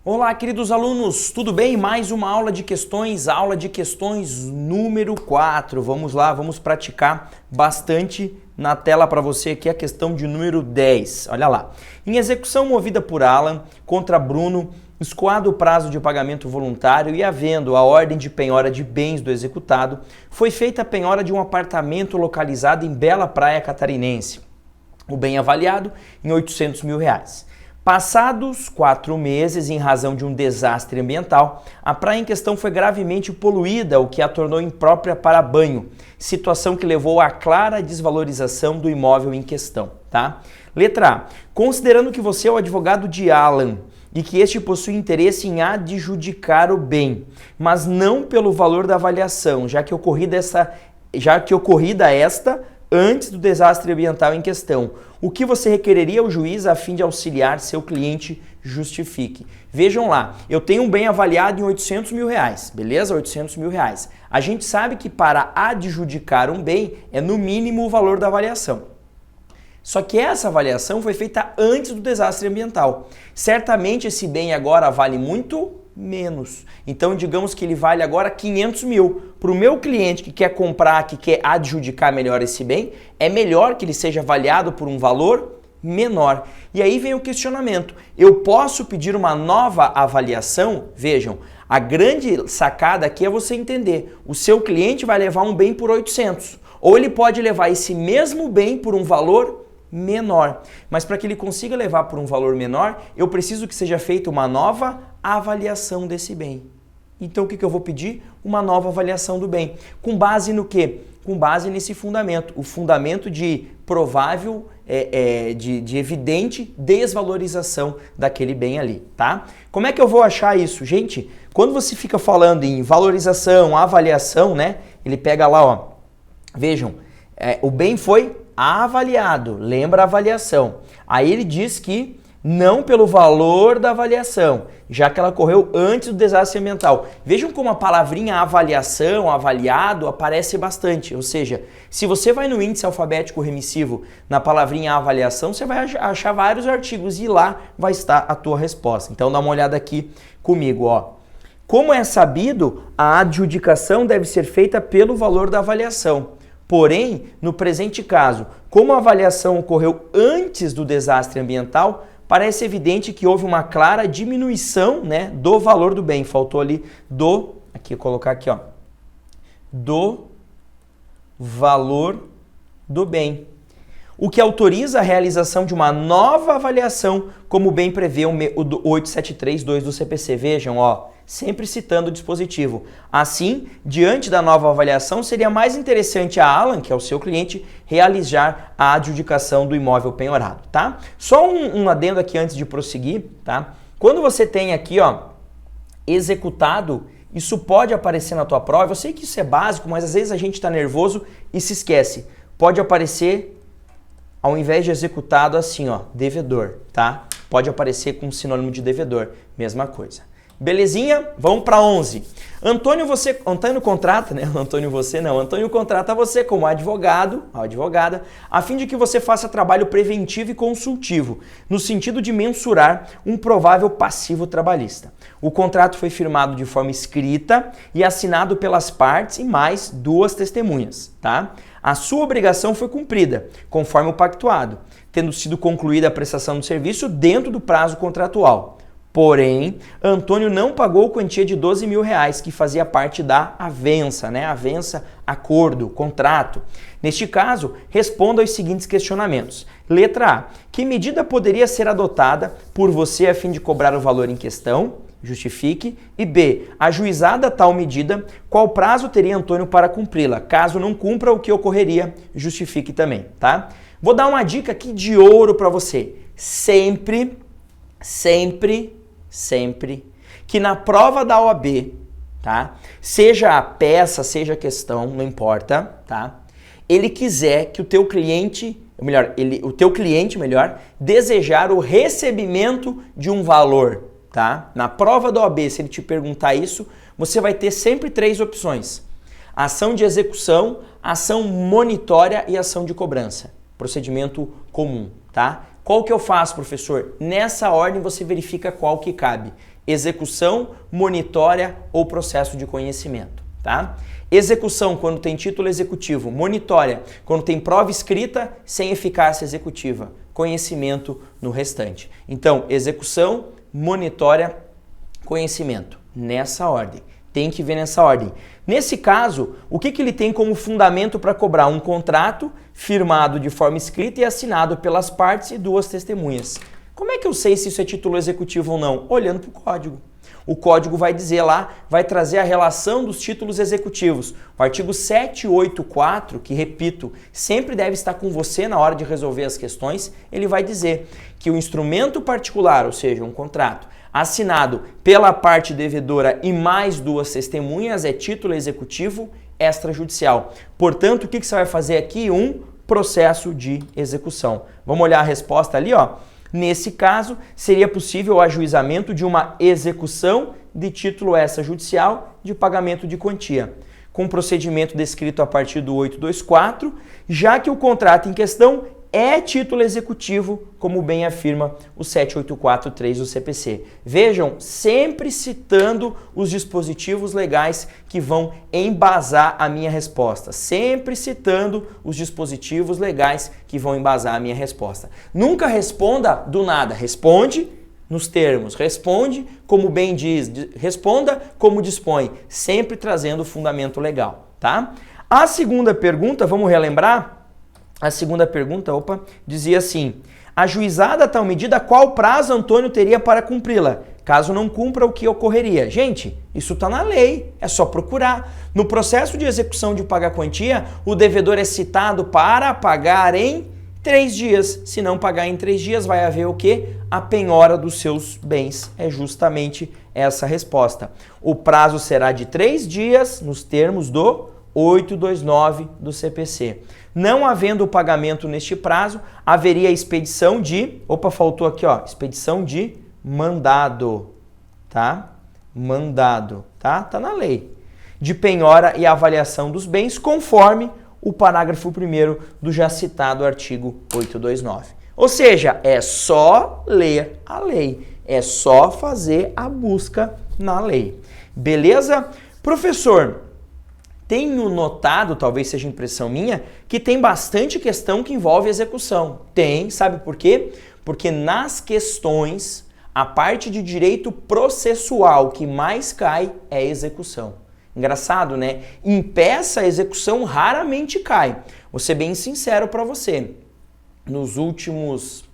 Olá, queridos alunos, tudo bem? Mais uma aula de questões número 4. Vamos lá, vamos praticar bastante na tela para você aqui a questão de número 10. Olha lá. Em execução movida por Alan contra Bruno, escoado o prazo de pagamento voluntário e havendo a ordem de penhora de bens do executado, foi feita a penhora de um apartamento localizado em Bela Praia catarinense. O bem avaliado em R$800 mil. Passados 4 meses, em razão de um desastre ambiental, a praia em questão foi gravemente poluída, o que a tornou imprópria para banho, situação que levou à clara desvalorização do imóvel em questão, tá? Letra A. Considerando que você é o advogado de Alan e que este possui interesse em adjudicar o bem, mas não pelo valor da avaliação, já que ocorrida esta antes do desastre ambiental em questão. O que você requereria ao juiz a fim de auxiliar seu cliente? Justifique. Vejam lá, eu tenho um bem avaliado em R$800 mil, beleza? R$800 mil. A gente sabe que para adjudicar um bem é no mínimo o valor da avaliação. Só que essa avaliação foi feita antes do desastre ambiental. Certamente esse bem agora vale muito menos. Então digamos que ele vale agora R$500 mil. Para o meu cliente que quer comprar, que quer adjudicar melhor esse bem, é melhor que ele seja avaliado por um valor menor. E aí vem o questionamento. Eu posso pedir uma nova avaliação? Vejam, a grande sacada aqui é você entender. O seu cliente vai levar um bem por 800. Ou ele pode levar esse mesmo bem por um valor menor. Mas para que ele consiga levar por um valor menor, eu preciso que seja feita uma nova avaliação desse bem. Então o que eu vou pedir? Uma nova avaliação do bem. Com base no quê? Com base nesse fundamento. O fundamento de provável, de evidente desvalorização daquele bem ali, tá? Como é que eu vou achar isso? Gente, quando você fica falando em valorização, avaliação, né? Ele pega lá, ó. Vejam, o bem foi avaliado, lembra a avaliação. Aí ele diz que não pelo valor da avaliação, já que ela ocorreu antes do desastre ambiental. Vejam como a palavrinha avaliação, avaliado, aparece bastante. Ou seja, se você vai no índice alfabético remissivo na palavrinha avaliação, você vai achar vários artigos e lá vai estar a tua resposta. Então dá uma olhada aqui comigo, ó. Como é sabido, a adjudicação deve ser feita pelo valor da avaliação. Porém, no presente caso, como a avaliação ocorreu antes do desastre ambiental, parece evidente que houve uma clara diminuição, né, do valor do bem. Faltou ali aqui eu colocar aqui, ó, do valor do bem. O que autoriza a realização de uma nova avaliação, como bem prevê o 873.2 do CPC. Vejam, ó, sempre citando o dispositivo. Assim, diante da nova avaliação, seria mais interessante a Alan, que é o seu cliente, realizar a adjudicação do imóvel penhorado, tá? Só um adendo aqui antes de prosseguir, tá? Quando você tem aqui, ó, executado, isso pode aparecer na tua prova. Eu sei que isso é básico, mas às vezes a gente está nervoso e se esquece. Pode aparecer, ao invés de executado, assim, ó, devedor, tá? Pode aparecer com sinônimo de devedor, mesma coisa. Belezinha? Vamos para 11. Antônio contrata você como advogado, advogada, a fim de que você faça trabalho preventivo e consultivo, no sentido de mensurar um provável passivo trabalhista. O contrato foi firmado de forma escrita e assinado pelas partes e mais 2 testemunhas, tá? A sua obrigação foi cumprida, conforme o pactuado, tendo sido concluída a prestação do serviço dentro do prazo contratual. Porém, Antônio não pagou quantia de R$12 mil, que fazia parte da avença, né? Avença, acordo, contrato. Neste caso, responda aos seguintes questionamentos. Letra A. Que medida poderia ser adotada por você a fim de cobrar o valor em questão? Justifique. E B. Ajuizada tal medida, qual prazo teria Antônio para cumpri-la? Caso não cumpra, o que ocorreria? Justifique também, tá? Vou dar uma dica aqui de ouro para você. Sempre que na prova da OAB, tá? Seja a peça, seja a questão, não importa, tá? Ele quiser que o teu cliente, desejar o recebimento de um valor, tá? Na prova da OAB, se ele te perguntar isso, você vai ter sempre 3 opções: ação de execução, ação monitória e ação de cobrança. Procedimento comum, tá? Qual que eu faço, professor? Nessa ordem você verifica qual que cabe. Execução, monitória ou processo de conhecimento, tá? Execução, quando tem título executivo. Monitória, quando tem prova escrita sem eficácia executiva. Conhecimento no restante. Então, execução, monitória, conhecimento. Nessa ordem. Tem que ver nessa ordem. Nesse caso, o que ele tem como fundamento para cobrar? Um contrato firmado de forma escrita e assinado pelas partes e 2 testemunhas. Como é que eu sei se isso é título executivo ou não? Olhando para o código. O código vai dizer lá, vai trazer a relação dos títulos executivos. O artigo 784, que repito, sempre deve estar com você na hora de resolver as questões, ele vai dizer que o instrumento particular, ou seja, um contrato, assinado pela parte devedora e mais 2 testemunhas é título executivo extrajudicial. Portanto, o que você vai fazer aqui? Um processo de execução. Vamos olhar a resposta ali, ó. Nesse caso, seria possível o ajuizamento de uma execução de título extrajudicial de pagamento de quantia, com procedimento descrito a partir do 824, já que o contrato em questão é título executivo, como bem afirma o 784.3 do CPC. Vejam, sempre citando os dispositivos legais que vão embasar a minha resposta. Sempre citando os dispositivos legais que vão embasar a minha resposta. Nunca responda do nada, responde nos termos, responde como bem diz, responda como dispõe, sempre trazendo o fundamento legal, tá? A segunda pergunta, vamos relembrar? A segunda pergunta, dizia assim: ajuizada a tal medida, qual prazo Antônio teria para cumpri-la? Caso não cumpra, o que ocorreria? Gente, isso está na lei, é só procurar. No processo de execução de paga-quantia, o devedor é citado para pagar em 3 dias. Se não pagar em 3 dias, vai haver o quê? A penhora dos seus bens. É justamente essa a resposta. O prazo será de 3 dias, nos termos do 829 do CPC. Não havendo o pagamento neste prazo, haveria a expedição de... faltou aqui, ó. Expedição de mandado, tá? Mandado, tá? Tá na lei. De penhora e avaliação dos bens, conforme o parágrafo 1º do já citado artigo 829. Ou seja, é só ler a lei. É só fazer a busca na lei. Beleza? Professor, tenho notado, talvez seja impressão minha, que tem bastante questão que envolve execução. Tem, sabe por quê? Porque nas questões, a parte de direito processual que mais cai é a execução. Engraçado, né? Em peça, a execução raramente cai. Vou ser bem sincero para você. Nos últimos...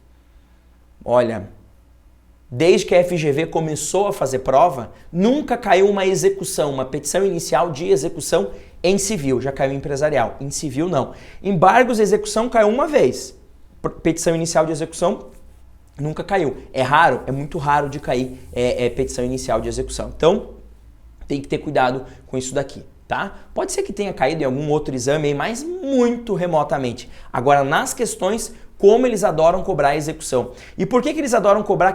desde que a FGV começou a fazer prova, nunca caiu uma execução, uma petição inicial de execução em civil. Já caiu em empresarial. Em civil, não. Embargos de execução caiu uma vez. Petição inicial de execução nunca caiu. É raro, é muito raro de cair petição inicial de execução. Então, tem que ter cuidado com isso daqui, tá? Pode ser que tenha caído em algum outro exame aí, mas muito remotamente. Agora, nas questões, como eles adoram cobrar a execução. E por que eles adoram cobrar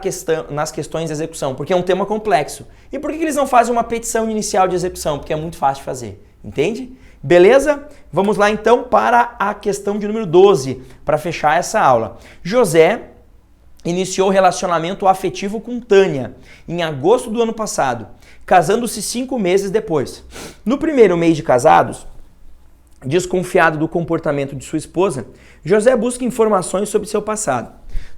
nas questões de execução? Porque é um tema complexo. E por que eles não fazem uma petição inicial de execução? Porque é muito fácil de fazer, entende? Beleza? Vamos lá então para a questão de número 12, para fechar essa aula. José iniciou relacionamento afetivo com Tânia em agosto do ano passado, casando-se 5 meses depois. No primeiro mês de casados, desconfiado do comportamento de sua esposa, José busca informações sobre seu passado.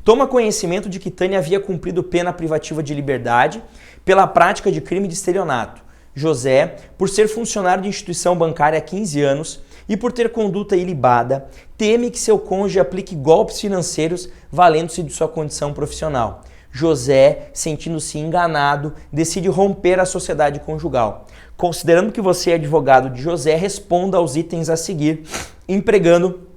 Toma conhecimento de que Tânia havia cumprido pena privativa de liberdade pela prática de crime de estelionato. José, por ser funcionário de instituição bancária há 15 anos e por ter conduta ilibada, teme que seu cônjuge aplique golpes financeiros valendo-se de sua condição profissional. José, sentindo-se enganado, decide romper a sociedade conjugal. Considerando que você é advogado de José, responda aos itens a seguir, empregando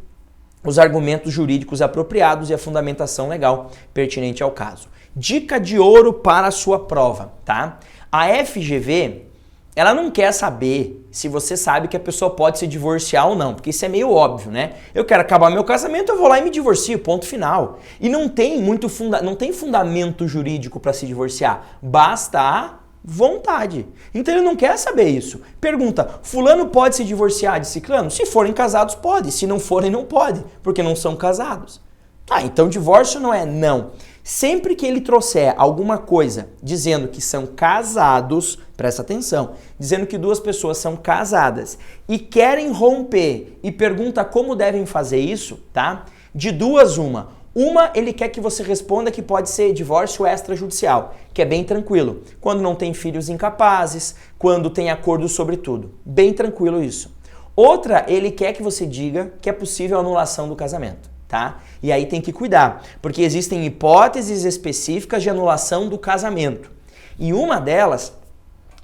os argumentos jurídicos apropriados e a fundamentação legal pertinente ao caso. Dica de ouro para a sua prova, tá? A FGV, ela não quer saber se você sabe que a pessoa pode se divorciar ou não, porque isso é meio óbvio, né? Eu quero acabar meu casamento, eu vou lá e me divorcio, ponto final. E não tem não tem fundamento jurídico para se divorciar, basta a vontade. Então ele não quer saber isso. Pergunta, fulano pode se divorciar de ciclano? Se forem casados, pode. Se não forem, não pode, porque não são casados. Tá, então divórcio não é não. Sempre que ele trouxer alguma coisa dizendo que são casados, presta atenção, dizendo que duas pessoas são casadas e querem romper e pergunta como devem fazer isso, tá? De duas, uma. Uma, ele quer que você responda que pode ser divórcio extrajudicial, que é bem tranquilo. Quando não tem filhos incapazes, quando tem acordo sobre tudo. Bem tranquilo isso. Outra, ele quer que você diga que é possível a anulação do casamento. Tá? E aí tem que cuidar, porque existem hipóteses específicas de anulação do casamento. E uma delas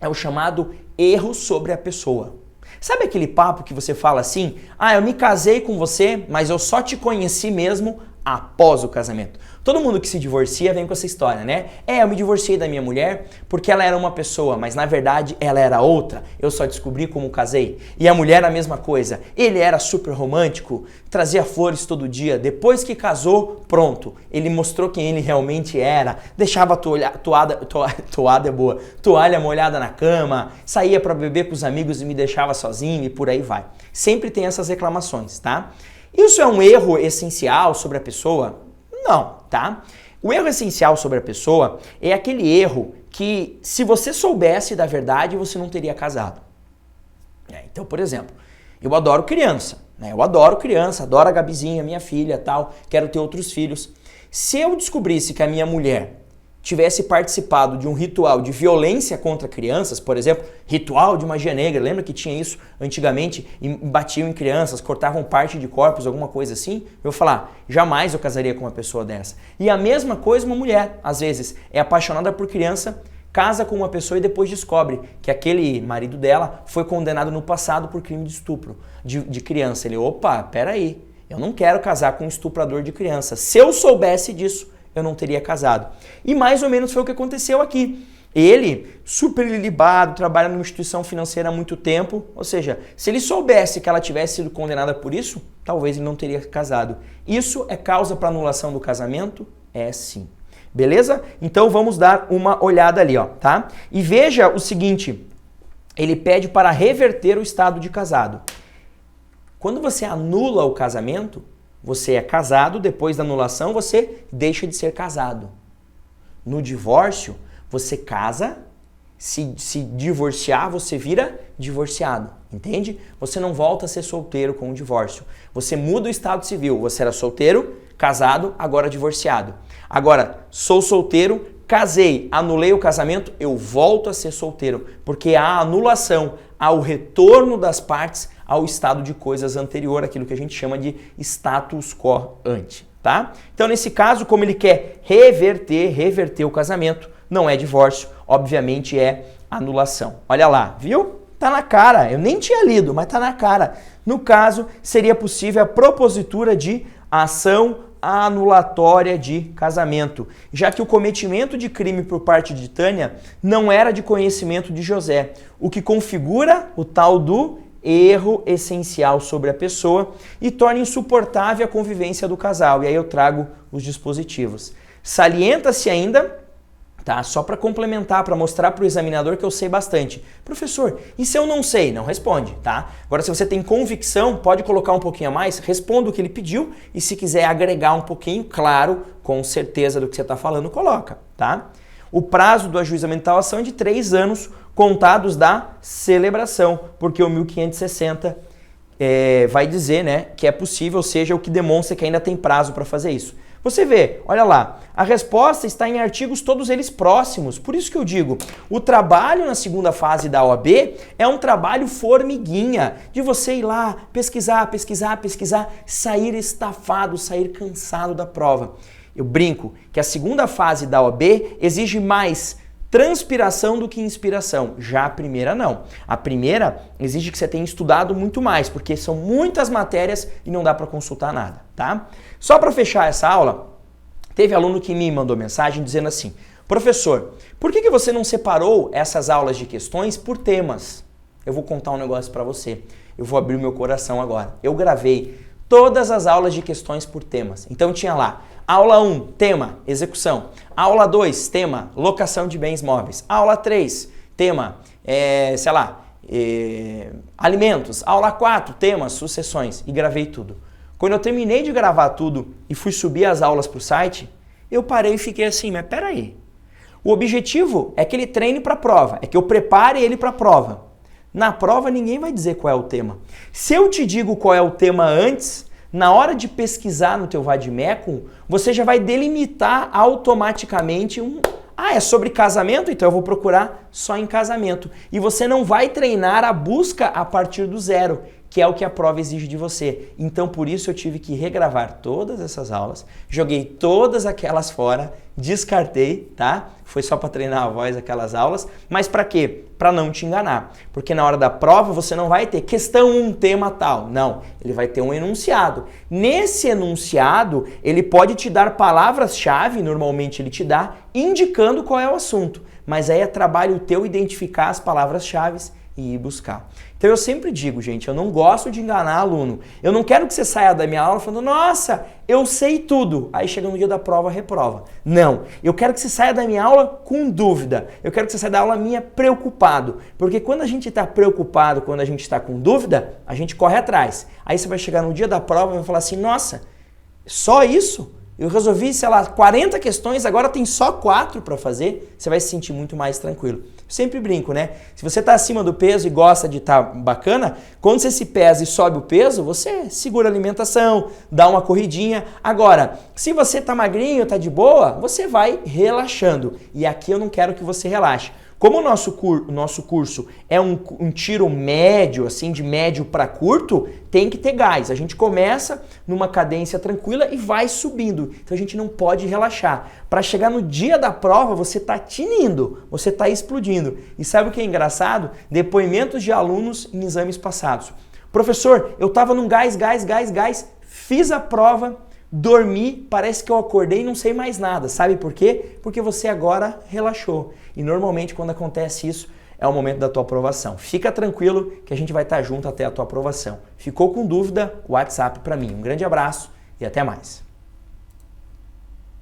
é o chamado erro sobre a pessoa. Sabe aquele papo que você fala assim? Ah, eu me casei com você, mas eu só te conheci mesmo após o casamento. Todo mundo que se divorcia vem com essa história, né? Eu me divorciei da minha mulher porque ela era uma pessoa, mas na verdade ela era outra. Eu só descobri como casei. E a mulher a mesma coisa. Ele era super romântico, trazia flores todo dia. Depois que casou, pronto. Ele mostrou quem ele realmente era. Deixava toalha molhada na cama, saía para beber com os amigos e me deixava sozinho e por aí vai. Sempre tem essas reclamações, tá? Isso é um erro essencial sobre a pessoa? Não, tá? O erro essencial sobre a pessoa é aquele erro que, se você soubesse da verdade, você não teria casado. Então, por exemplo, eu adoro criança, né? Eu adoro criança, adoro a Gabizinha, minha filha, tal, quero ter outros filhos. Se eu descobrisse que a minha mulher tivesse participado de um ritual de violência contra crianças, por exemplo, ritual de magia negra, lembra que tinha isso antigamente e batiam em crianças, cortavam parte de corpos, alguma coisa assim? Eu vou falar, jamais eu casaria com uma pessoa dessa. E a mesma coisa uma mulher, às vezes, é apaixonada por criança, casa com uma pessoa e depois descobre que aquele marido dela foi condenado no passado por crime de estupro de criança. Ele, opa, peraí, eu não quero casar com um estuprador de criança. Se eu soubesse disso, eu não teria casado. E mais ou menos foi o que aconteceu aqui. Ele, super ilibado, trabalha numa instituição financeira há muito tempo, ou seja, se ele soubesse que ela tivesse sido condenada por isso, talvez ele não teria casado. Isso é causa para anulação do casamento? É sim. Beleza? Então vamos dar uma olhada ali, ó, tá? E veja o seguinte, ele pede para reverter o estado de casado. Quando você anula o casamento, você é casado, depois da anulação você deixa de ser casado. No divórcio, você casa, se divorciar, você vira divorciado, entende? Você não volta a ser solteiro com o divórcio. Você muda o estado civil, você era solteiro, casado, agora divorciado. Agora, sou solteiro, casei, anulei o casamento, eu volto a ser solteiro, porque há anulação, há o retorno das partes ao estado de coisas anterior, aquilo que a gente chama de status quo ante, tá? Então, nesse caso, como ele quer reverter o casamento, não é divórcio, obviamente é anulação. Olha lá, viu? Tá na cara, eu nem tinha lido, mas tá na cara. No caso, seria possível a propositura de ação anulatória de casamento, já que o cometimento de crime por parte de Tânia não era de conhecimento de José, o que configura o tal do erro essencial sobre a pessoa e torna insuportável a convivência do casal. E aí eu trago os dispositivos. Salienta-se ainda, tá? Só para complementar, para mostrar para o examinador que eu sei bastante. Professor, e se eu não sei? Não responde, tá? Agora, se você tem convicção, pode colocar um pouquinho a mais, responda o que ele pediu e se quiser agregar um pouquinho, claro, com certeza do que você está falando, coloca, tá? O prazo do ajuizamento da ação é de 3 anos contados da celebração, porque o 1560 vai dizer, né, que é possível, ou seja, o que demonstra que ainda tem prazo para fazer isso. Você vê, olha lá, a resposta está em artigos todos eles próximos, por isso que eu digo, o trabalho na segunda fase da OAB é um trabalho formiguinha, de você ir lá, pesquisar, sair estafado, sair cansado da prova. Eu brinco que a segunda fase da OAB exige mais transpiração do que inspiração, já a primeira não. A primeira exige que você tenha estudado muito mais, porque são muitas matérias e não dá para consultar nada, tá? Só para fechar essa aula, teve aluno que me mandou mensagem dizendo assim, professor, por que você não separou essas aulas de questões por temas? Eu vou contar um negócio para você, eu vou abrir o meu coração agora. Eu gravei todas as aulas de questões por temas, então tinha lá, aula 1, tema, execução. Aula 2, tema, locação de bens móveis. Aula 3, tema, alimentos. Aula 4, tema, sucessões. E gravei tudo. Quando eu terminei de gravar tudo e fui subir as aulas para o site, eu parei e fiquei assim, mas peraí. O objetivo é que ele treine para a prova, é que eu prepare ele para a prova. Na prova ninguém vai dizer qual é o tema. Se eu te digo qual é o tema antes, na hora de pesquisar no teu Vademecum, você já vai delimitar automaticamente é sobre casamento? Então eu vou procurar só em casamento. E você não vai treinar a busca a partir do zero, que é o que a prova exige de você. Então por isso eu tive que regravar todas essas aulas, joguei todas aquelas fora, descartei, tá? Foi só para treinar a voz aquelas aulas, mas para quê? Para não te enganar. Porque na hora da prova você não vai ter questão 1, tema tal. Não, ele vai ter um enunciado. Nesse enunciado, ele pode te dar palavras-chave, normalmente ele te dá, indicando qual é o assunto. Mas aí é trabalho teu identificar as palavras-chave e ir buscar. Então eu sempre digo, gente, eu não gosto de enganar aluno. Eu não quero que você saia da minha aula falando, nossa, eu sei tudo. Aí chega no dia da prova, reprova. Não, eu quero que você saia da minha aula com dúvida. Eu quero que você saia da aula minha preocupado. Porque quando a gente está preocupado, quando a gente está com dúvida, a gente corre atrás. Aí você vai chegar no dia da prova e vai falar assim, nossa, só isso? Eu resolvi, sei lá, 40 questões, agora tem só 4 para fazer, você vai se sentir muito mais tranquilo. Eu sempre brinco, né? Se você está acima do peso e gosta de estar bacana, quando você se pesa e sobe o peso, você segura a alimentação, dá uma corridinha. Agora, se você está magrinho, está de boa, você vai relaxando. E aqui eu não quero que você relaxe. Como o nosso curso é um tiro médio, assim, de médio para curto, tem que ter gás. A gente começa numa cadência tranquila e vai subindo. Então a gente não pode relaxar. Para chegar no dia da prova, você está tinindo, você está explodindo. E sabe o que é engraçado? Depoimentos de alunos em exames passados. Professor, eu estava num gás, fiz a prova, dormi, parece que eu acordei e não sei mais nada. Sabe por quê? Porque você agora relaxou. E normalmente quando acontece isso, é o momento da tua aprovação. Fica tranquilo que a gente vai estar junto até a tua aprovação. Ficou com dúvida? WhatsApp para mim. Um grande abraço e até mais.